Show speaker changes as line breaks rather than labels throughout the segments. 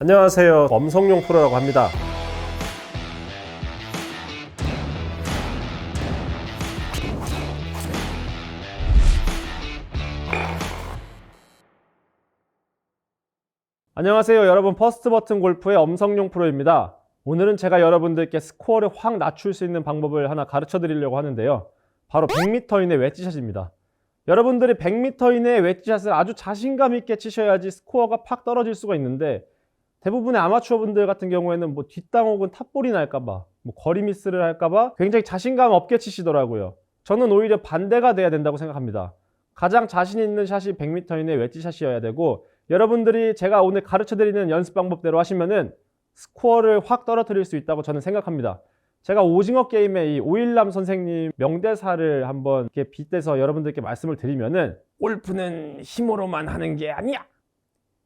안녕하세요. 엄성용 프로라고 합니다. 안녕하세요. 여러분, 퍼스트 버튼 골프의 엄성용 프로입니다. 오늘은 제가 여러분들께 스코어를 확 낮출 수 있는 방법을 하나 가르쳐 드리려고 하는데요. 바로 100m 이내 웨지샷입니다. 여러분들이 100m 이내의 웨지샷을 아주 자신감 있게 치셔야지 스코어가 팍 떨어질 수가 있는데, 대부분의 아마추어 분들 같은 경우에는 뒷땅 혹은 탑볼이 날까봐, 거리 미스를 할까봐 굉장히 자신감 없게 치시더라고요. 저는 오히려 반대가 돼야 된다고 생각합니다. 가장 자신 있는 샷이 100m 이내 웨지샷이어야 되고, 여러분들이 제가 오늘 가르쳐 드리는 연습 방법대로 하시면은 스코어를 확 떨어뜨릴 수 있다고 저는 생각합니다. 제가 오징어 게임의 이 오일남 선생님 명대사를 한번 이렇게 빗대서 여러분들께 말씀을 드리면은, 골프는 힘으로만 하는 게 아니야.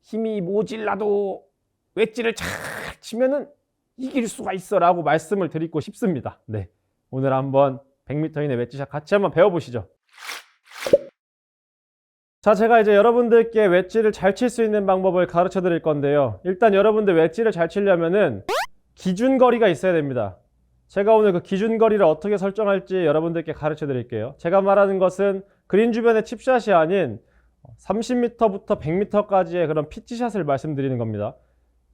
힘이 모질라도 웨지를 잘 치면은 이길 수가 있어 라고 말씀을 드리고 싶습니다. 네, 오늘 한번 100m 이내 웨지샷 같이 한번 배워보시죠. 자, 제가 이제 여러분들께 웨지를 잘 칠 수 있는 방법을 가르쳐 드릴 건데요. 일단 여러분들 웨지를 잘 치려면은 기준거리가 있어야 됩니다. 제가 오늘 그 기준거리를 어떻게 설정할지 여러분들께 가르쳐 드릴게요. 제가 말하는 것은 그린 주변의 칩샷이 아닌 30m부터 100m까지의 그런 피치샷을 말씀드리는 겁니다.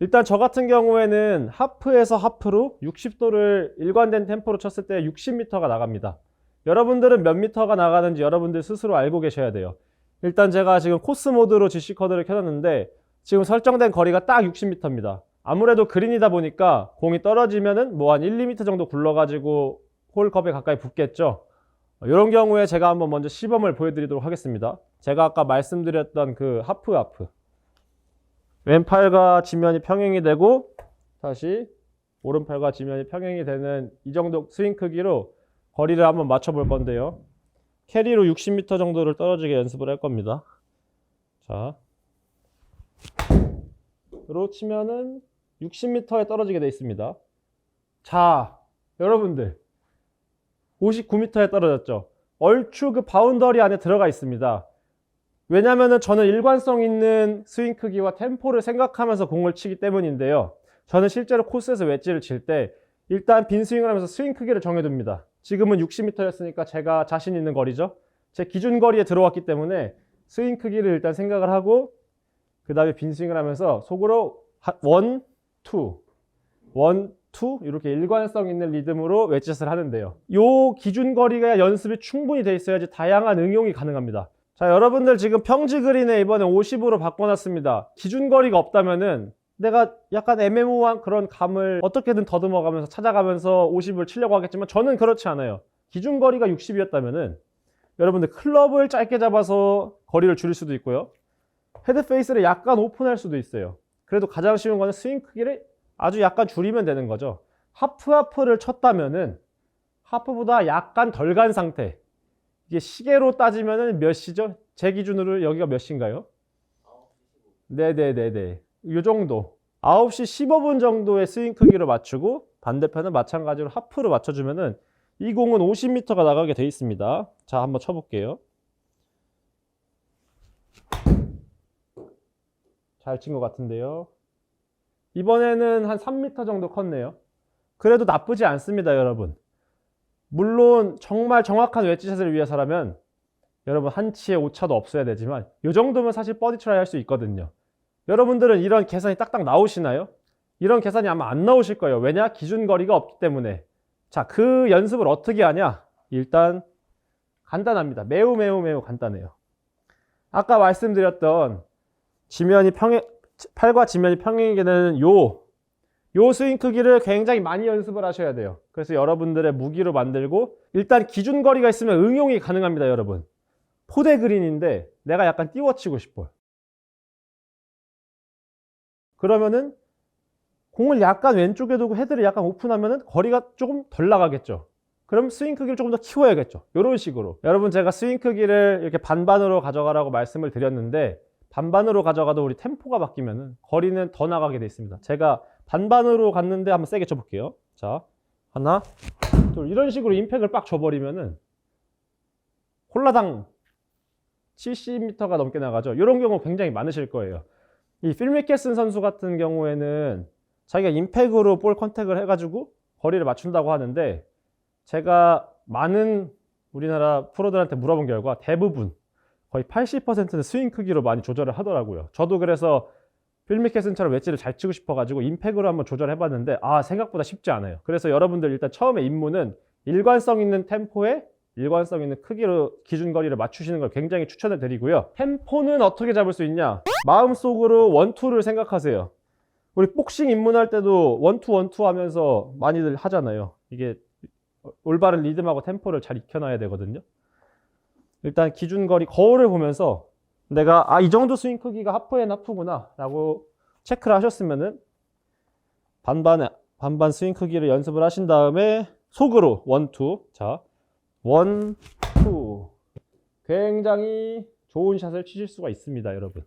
일단 저 같은 경우에는 하프에서 하프로 60도를 일관된 템포로 쳤을 때 60m가 나갑니다. 여러분들은 몇 미터가 나가는지 여러분들 스스로 알고 계셔야 돼요. 일단 제가 지금 코스 모드로 GC 커드를 켜놨는데 지금 설정된 거리가 딱 60m입니다. 아무래도 그린이다 보니까 공이 떨어지면은 한 1, 2m 정도 굴러가지고 홀컵에 가까이 붙겠죠. 이런 경우에 제가 한번 먼저 시범을 보여드리도록 하겠습니다. 제가 아까 말씀드렸던 그 하프 왼팔과 지면이 평행이 되고 다시 오른팔과 지면이 평행이 되는 이 정도 스윙 크기로 거리를 한번 맞춰 볼 건데요. 캐리로 60m 정도를 떨어지게 연습을 할 겁니다. 자, 로 치면은 60m에 떨어지게 되어 있습니다. 자, 여러분들 59m에 떨어졌죠. 얼추 그 바운더리 안에 들어가 있습니다. 왜냐면은 저는 일관성 있는 스윙 크기와 템포를 생각하면서 공을 치기 때문인데요. 저는 실제로 코스에서 웨지를 칠 때 일단 빈 스윙을 하면서 스윙 크기를 정해둡니다. 지금은 60m였으니까 제가 자신 있는 거리죠. 제 기준 거리에 들어왔기 때문에 스윙 크기를 일단 생각을 하고 그 다음에 빈 스윙을 하면서 속으로 1, 2 이렇게 일관성 있는 리듬으로 웨지샷을 하는데요. 이 기준 거리가 연습이 충분히 돼 있어야지 다양한 응용이 가능합니다. 자, 여러분들 지금 평지 그린에 이번에 50으로 바꿔놨습니다. 기준 거리가 없다면은 내가 약간 애매모호한 그런 감을 어떻게든 더듬어가면서 찾아가면서 50을 치려고 하겠지만 저는 그렇지 않아요. 기준 거리가 60이었다면은 여러분들 클럽을 짧게 잡아서 거리를 줄일 수도 있고요. 헤드 페이스를 약간 오픈할 수도 있어요. 그래도 가장 쉬운 거는 스윙 크기를 아주 약간 줄이면 되는 거죠. 하프를 쳤다면은 하프보다 약간 덜 간 상태. 이게 시계로 따지면은 몇 시죠? 제 기준으로 여기가 몇 시인가요? 네네네네. 이 정도. 9시 15분 정도의 스윙 크기로 맞추고 반대편은 마찬가지로 하프로 맞춰주면은 이 공은 50m가 나가게 돼 있습니다. 자, 한번 쳐볼게요. 잘 친 것 같은데요. 이번에는 한 3m 정도 컸네요. 그래도 나쁘지 않습니다, 여러분. 물론 정말 정확한 웨지샷을 위해서라면 여러분 한 치의 오차도 없어야 되지만 이 정도면 사실 버디 트라이 할 수 있거든요. 여러분들은 이런 계산이 딱딱 나오시나요? 이런 계산이 아마 안 나오실 거예요. 왜냐? 기준 거리가 없기 때문에. 자, 그 연습을 어떻게 하냐? 일단 간단합니다. 매우 간단해요. 아까 말씀드렸던 팔과 지면이 평행하게 되는 요 스윙 크기를 굉장히 많이 연습을 하셔야 돼요. 그래서 여러분들의 무기로 만들고 일단 기준 거리가 있으면 응용이 가능합니다, 여러분. 포대 그린인데 내가 약간 띄워치고 싶어요. 그러면은 공을 약간 왼쪽에 두고 헤드를 약간 오픈하면은 거리가 조금 덜 나가겠죠. 그럼 스윙 크기를 조금 더 키워야겠죠. 이런 식으로. 여러분, 제가 스윙 크기를 이렇게 반반으로 가져가라고 말씀을 드렸는데 반반으로 가져가도 우리 템포가 바뀌면은 거리는 더 나가게 돼 있습니다. 제가 반반으로 갔는데 한번 세게 쳐볼게요. 자, 하나, 둘, 이런 식으로 임팩을 빡 줘버리면은 홀라당 70m가 넘게 나가죠. 이런 경우 굉장히 많으실 거예요. 이 필 미켈슨 선수 같은 경우에는 자기가 임팩으로 볼 컨택을 해가지고 거리를 맞춘다고 하는데, 제가 많은 우리나라 프로들한테 물어본 결과 대부분 거의 80%는 스윙 크기로 많이 조절을 하더라고요. 저도 그래서 필 미켈슨처럼 웨지를 잘 치고 싶어가지고 임팩으로 한번 조절해봤는데 생각보다 쉽지 않아요. 그래서 여러분들 일단 처음에 입문은 일관성 있는 템포에 일관성 있는 크기로 기준거리를 맞추시는 걸 굉장히 추천을 드리고요. 템포는 어떻게 잡을 수 있냐? 마음속으로 원투를 생각하세요. 우리 복싱 입문할 때도 원투 원투 하면서 많이들 하잖아요. 이게 올바른 리듬하고 템포를 잘 익혀놔야 되거든요. 일단 기준거리 거울을 보면서 내가 이 정도 스윙 크기가 하프 앤 하프구나 라고 체크를 하셨으면은 반반 스윙 크기를 연습을 하신 다음에 속으로 원투, 자 원투, 굉장히 좋은 샷을 치실 수가 있습니다. 여러분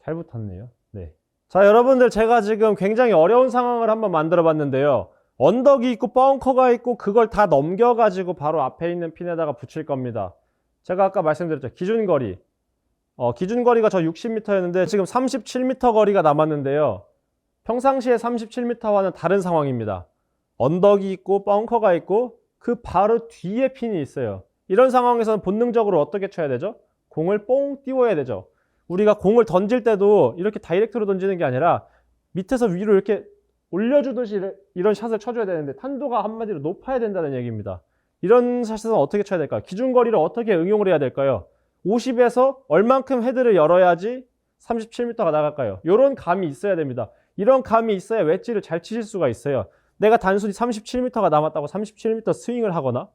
잘 붙었네요. 네. 자, 여러분들 제가 지금 굉장히 어려운 상황을 한번 만들어 봤는데요. 언덕이 있고 벙커가 있고 그걸 다 넘겨가지고 바로 앞에 있는 핀에다가 붙일 겁니다. 제가 아까 말씀드렸죠. 기준거리. 기준거리가 저 60m였는데 지금 37m 거리가 남았는데요. 평상시에 37m와는 다른 상황입니다. 언덕이 있고 벙커가 있고 그 바로 뒤에 핀이 있어요. 이런 상황에서는 본능적으로 어떻게 쳐야 되죠? 공을 뽕 띄워야 되죠. 우리가 공을 던질 때도 이렇게 다이렉트로 던지는 게 아니라 밑에서 위로 이렇게 올려주듯이 이런 샷을 쳐줘야 되는데 탄도가 한마디로 높아야 된다는 얘기입니다. 이런 샷은 어떻게 쳐야 될까요? 기준거리를 어떻게 응용을 해야 될까요? 50에서 얼만큼 헤드를 열어야지 37m가 나갈까요? 이런 감이 있어야 됩니다. 이런 감이 있어야 웨지를 잘 치실 수가 있어요. 내가 단순히 37m가 남았다고 37m 스윙을 하거나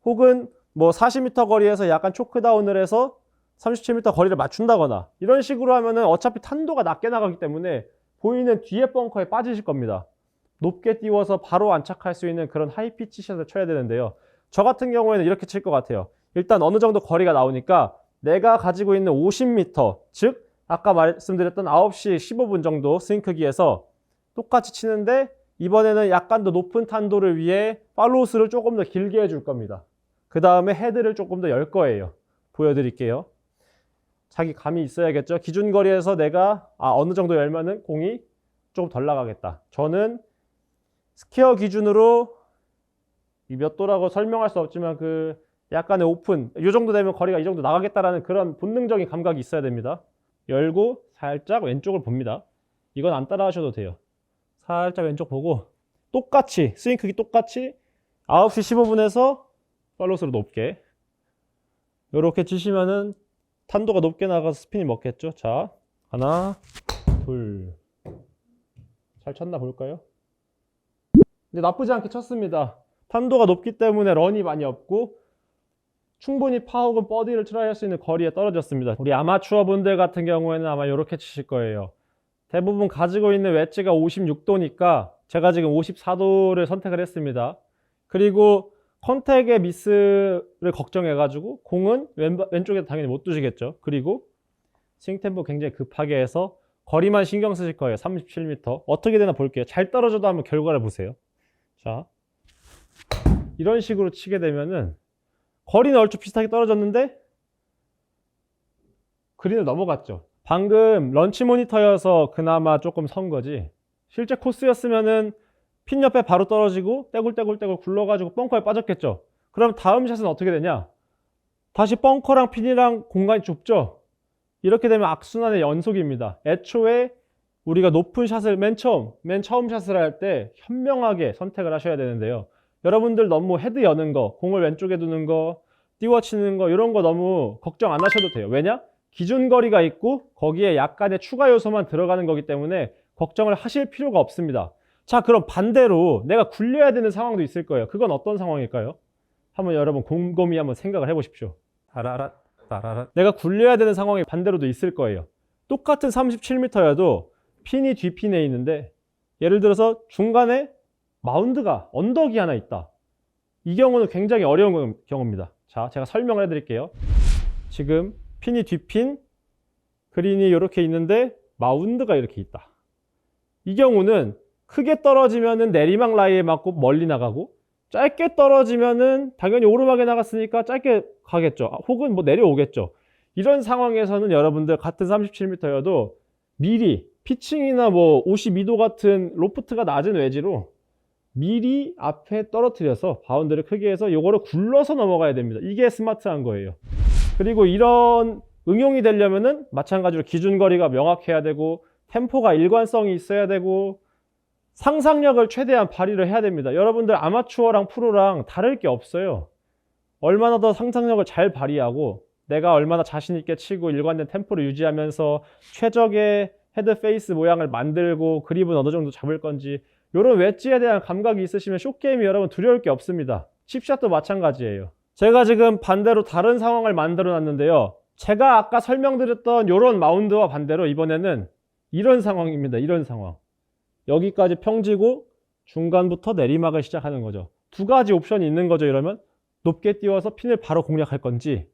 혹은 뭐 40m 거리에서 약간 초크다운을 해서 37m 거리를 맞춘다거나 이런 식으로 하면은 어차피 탄도가 낮게 나가기 때문에 보이는 뒤에 벙커에 빠지실 겁니다. 높게 띄워서 바로 안착할 수 있는 그런 하이피치 샷을 쳐야 되는데요. 저 같은 경우에는 이렇게 칠 것 같아요. 일단 어느 정도 거리가 나오니까 내가 가지고 있는 50m, 즉 아까 말씀드렸던 9시 15분 정도 스윙 크기에서 똑같이 치는데 이번에는 약간 더 높은 탄도를 위해 팔로우스를 조금 더 길게 해줄 겁니다. 그 다음에 헤드를 조금 더 열 거예요. 보여드릴게요. 자기 감이 있어야겠죠. 기준거리에서 내가 어느 정도 열면은 공이 조금 덜 나가겠다. 저는 스퀘어 기준으로 이 몇 도라고 설명할 수 없지만 그 약간의 오픈, 이 정도 되면 거리가 이 정도 나가겠다라는 그런 본능적인 감각이 있어야 됩니다. 열고 살짝 왼쪽을 봅니다. 이건 안 따라 하셔도 돼요. 살짝 왼쪽 보고 똑같이 스윙 크기 똑같이 9시 15분에서 팔로우스로 높게 이렇게 치시면은 탄도가 높게 나가서 스핀이 먹겠죠. 자, 하나, 둘. 잘 쳤나 볼까요? 근데 나쁘지 않게 쳤습니다. 탄도가 높기 때문에 런이 많이 없고 충분히 파 혹은 버디를 트라이할 수 있는 거리에 떨어졌습니다. 우리 아마추어 분들 같은 경우에는 아마 이렇게 치실 거예요. 대부분 가지고 있는 웨지가 56도니까 제가 지금 54도를 선택을 했습니다. 그리고 컨택의 미스를 걱정해가지고 공은 왼쪽에 당연히 못 두시겠죠. 그리고 스윙 템포 굉장히 급하게 해서 거리만 신경 쓰실 거예요. 37m. 어떻게 되나 볼게요. 잘 떨어져도 한번 결과를 보세요. 자, 이런 식으로 치게 되면은 거리는 얼추 비슷하게 떨어졌는데 그린을 넘어갔죠. 방금 런치 모니터여서 그나마 조금 선 거지 실제 코스였으면은 핀 옆에 바로 떨어지고 떼굴떼굴떼굴 굴러가지고 벙커에 빠졌겠죠. 그럼 다음 샷은 어떻게 되냐? 다시 벙커랑 핀이랑 공간이 좁죠. 이렇게 되면 악순환의 연속입니다. 애초에 우리가 높은 샷을 맨 처음 샷을 할 때 현명하게 선택을 하셔야 되는데요. 여러분들 너무 헤드 여는 거, 공을 왼쪽에 두는 거, 띄워치는 거 이런 거 너무 걱정 안 하셔도 돼요. 왜냐? 기준거리가 있고 거기에 약간의 추가 요소만 들어가는 거기 때문에 걱정을 하실 필요가 없습니다. 자, 그럼 반대로 내가 굴려야 되는 상황도 있을 거예요. 그건 어떤 상황일까요? 한번 여러분 곰곰이 한번 생각을 해보십시오. 내가 굴려야 되는 상황이 반대로도 있을 거예요. 똑같은 37m여도 핀이 뒷핀에 있는데 예를 들어서 중간에 마운드가 언덕이 하나 있다. 이 경우는 굉장히 어려운 경우입니다. 자, 제가 설명을 해드릴게요. 지금 핀이 뒷핀, 그린이 이렇게 있는데 마운드가 이렇게 있다. 이 경우는 크게 떨어지면은 내리막 라이에 맞고 멀리 나가고 짧게 떨어지면은 당연히 오르막에 나갔으니까 짧게 가겠죠. 혹은 뭐 내려오겠죠. 이런 상황에서는 여러분들 같은 37m여도 미리 피칭이나 뭐 52도 같은 로프트가 낮은 웨지로 미리 앞에 떨어뜨려서 바운드를 크게 해서 요거를 굴러서 넘어가야 됩니다. 이게 스마트한 거예요. 그리고 이런 응용이 되려면은 마찬가지로 기준거리가 명확해야 되고 템포가 일관성이 있어야 되고 상상력을 최대한 발휘를 해야 됩니다. 여러분들 아마추어랑 프로랑 다를 게 없어요. 얼마나 더 상상력을 잘 발휘하고 내가 얼마나 자신 있게 치고 일관된 템포를 유지하면서 최적의 헤드 페이스 모양을 만들고 그립은 어느 정도 잡을 건지 이런 웨지에 대한 감각이 있으시면 숏게임이 여러분 두려울 게 없습니다. 칩샷도 마찬가지예요. 제가 지금 반대로 다른 상황을 만들어 놨는데요. 제가 아까 설명드렸던 이런 마운드와 반대로 이번에는 이런 상황입니다. 이런 상황. 여기까지 평지고 중간부터 내리막을 시작하는 거죠. 두 가지 옵션이 있는 거죠. 이러면 높게 띄워서 핀을 바로 공략할 건지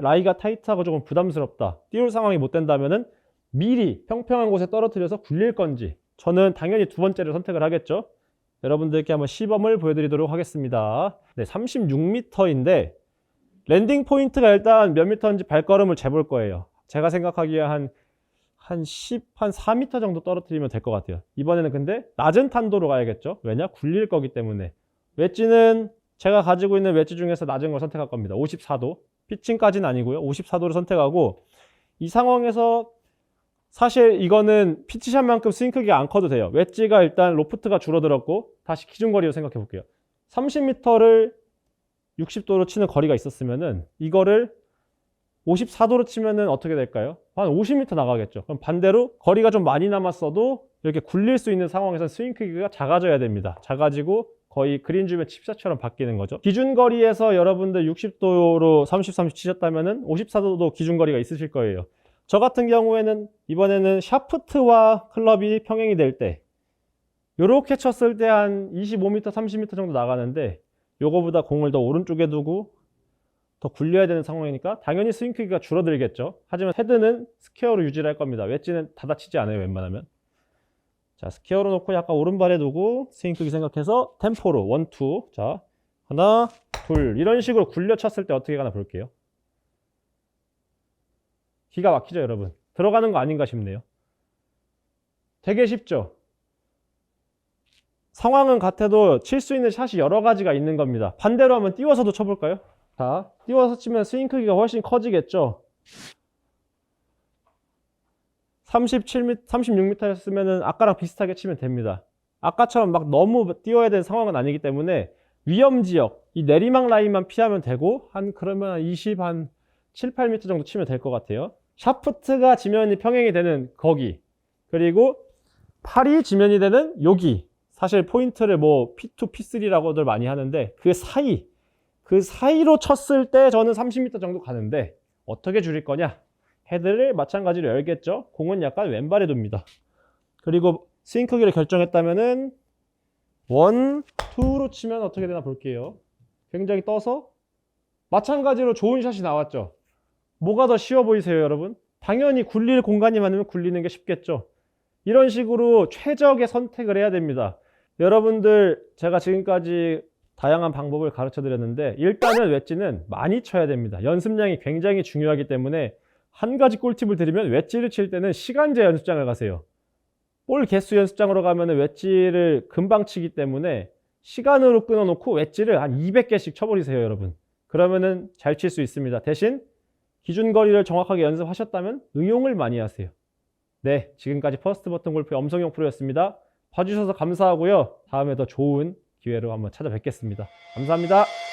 라이가 타이트하고 조금 부담스럽다. 띄울 상황이 못 된다면은 미리 평평한 곳에 떨어뜨려서 굴릴 건지 저는 당연히 두 번째를 선택을 하겠죠. 여러분들께 한번 시범을 보여드리도록 하겠습니다. 네, 36m인데 랜딩 포인트가 일단 몇 미터인지 발걸음을 재볼 거예요. 제가 생각하기에 한 4m 정도 떨어뜨리면 될 것 같아요. 이번에는 근데 낮은 탄도로 가야겠죠. 왜냐? 굴릴 거기 때문에. 웨지는 제가 가지고 있는 웨지 중에서 낮은 걸 선택할 겁니다. 54도. 피칭까지는 아니고요. 54도를 선택하고 이 상황에서 사실 이거는 피치샷만큼 스윙 크기가 안 커도 돼요. 웨지가 일단 로프트가 줄어들었고 다시 기준거리로 생각해 볼게요. 30m를 60도로 치는 거리가 있었으면은 이거를 54도로 치면은 어떻게 될까요? 한 50m 나가겠죠. 그럼 반대로 거리가 좀 많이 남았어도 이렇게 굴릴 수 있는 상황에서 스윙 크기가 작아져야 됩니다. 작아지고 거의 그린 주변 칩샷처럼 바뀌는 거죠. 기준거리에서 여러분들 60도로 30, 30 치셨다면은 54도도 기준거리가 있으실 거예요. 저 같은 경우에는 이번에는 샤프트와 클럽이 평행이 될 때 요렇게 쳤을 때 한 25m, 30m 정도 나가는데 요거보다 공을 더 오른쪽에 두고 더 굴려야 되는 상황이니까 당연히 스윙 크기가 줄어들겠죠. 하지만 헤드는 스퀘어로 유지를 할 겁니다. 웨지는 닫아치지 않아요, 웬만하면. 자, 스퀘어로 놓고 약간 오른발에 두고 스윙 크기 생각해서 템포로 1, 2. 자, 하나, 둘. 이런 식으로 굴려 쳤을 때 어떻게 가나 볼게요. 기가 막히죠, 여러분. 들어가는 거 아닌가 싶네요. 되게 쉽죠? 상황은 같아도 칠 수 있는 샷이 여러 가지가 있는 겁니다. 반대로 한번 띄워서도 쳐볼까요? 자, 띄워서 치면 스윙 크기가 훨씬 커지겠죠? 36m였으면 아까랑 비슷하게 치면 됩니다. 아까처럼 막 너무 띄워야 되는 상황은 아니기 때문에 위험 지역, 이 내리막 라인만 피하면 되고 그러면 20, 한 7, 8m 정도 치면 될 것 같아요. 샤프트가 지면이 평행이 되는 거기, 그리고 팔이 지면이 되는 여기. 사실 포인트를 뭐 P2, P3라고들 많이 하는데 그 사이로 쳤을 때 저는 30m 정도 가는데 어떻게 줄일 거냐? 헤드를 마찬가지로 열겠죠. 공은 약간 왼발에 둡니다. 그리고 스윙 크기를 결정했다면은 1, 2로 치면 어떻게 되나 볼게요. 굉장히 떠서 마찬가지로 좋은 샷이 나왔죠. 뭐가 더 쉬워 보이세요, 여러분? 당연히 굴릴 공간이 많으면 굴리는 게 쉽겠죠. 이런 식으로 최적의 선택을 해야 됩니다. 여러분들, 제가 지금까지 다양한 방법을 가르쳐 드렸는데 일단은 웨지는 많이 쳐야 됩니다. 연습량이 굉장히 중요하기 때문에 한 가지 꿀팁을 드리면 웨지를 칠 때는 시간제 연습장을 가세요. 볼 개수 연습장으로 가면 웨지를 금방 치기 때문에 시간으로 끊어놓고 웨지를 한 200개씩 쳐버리세요, 여러분. 그러면은 잘 칠 수 있습니다. 대신 기준거리를 정확하게 연습하셨다면 응용을 많이 하세요. 네, 지금까지 퍼스트 버튼 골프의 엄성용 프로였습니다. 봐주셔서 감사하고요. 다음에 더 좋은 기회로 한번 찾아뵙겠습니다. 감사합니다.